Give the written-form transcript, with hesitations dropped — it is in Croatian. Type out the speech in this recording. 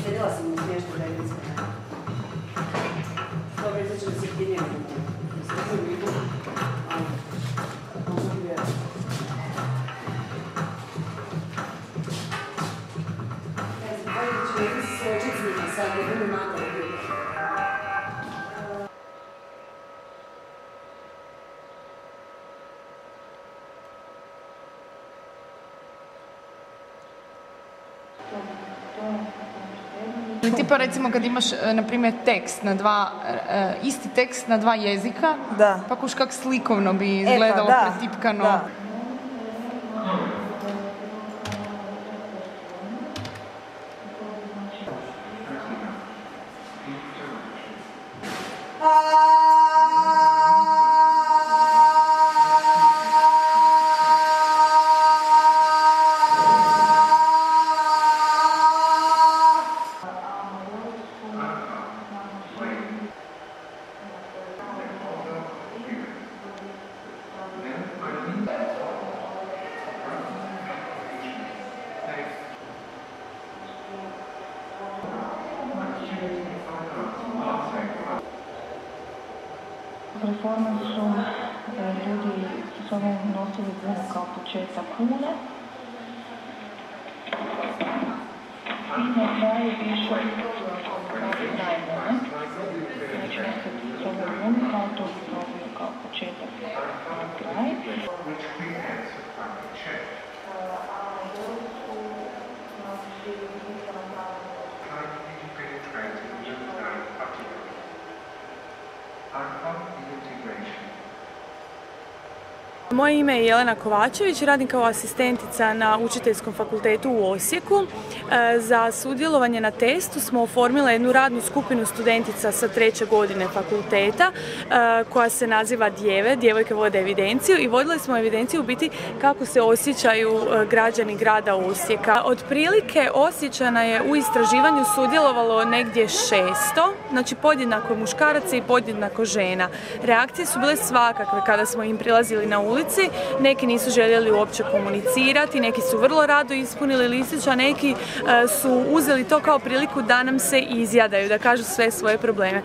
Sledila sam na smještu Regenska. Dobro, izveće da se jedinjeno. Sreću vidu. Tipa recimo kad imaš, na primjer, tekst na dva, isti tekst na dva jezika, pa kuš kak slikovno bi izgledalo pretipkano. Da. Performansu ljudi s sobom nosili bunu kao početak kune i na kraju pišu najmene. Znači nekad s sobom bunu kao to probaju kao početak na kraj. Moje ime je Jelena Kovačević, radim kao asistentica na Učiteljskom fakultetu u Osijeku. Za sudjelovanje na testu smo oformili jednu radnu skupinu studentica sa 3. godine fakulteta koja se naziva Djeve, Djevojke vode evidenciju, i vodili smo evidenciju u biti kako se osjećaju građani grada Osijeka. Otprilike Osječana je u istraživanju sudjelovalo negdje 600, znači podjednako muškaraca i podjednako žena. Reakcije su bile svakakve kada smo im prilazili na ulici. Neki nisu željeli uopće komunicirati, neki su vrlo rado ispunili listić, a neki su uzeli to kao priliku da nam se izjadaju, da kažu sve svoje probleme.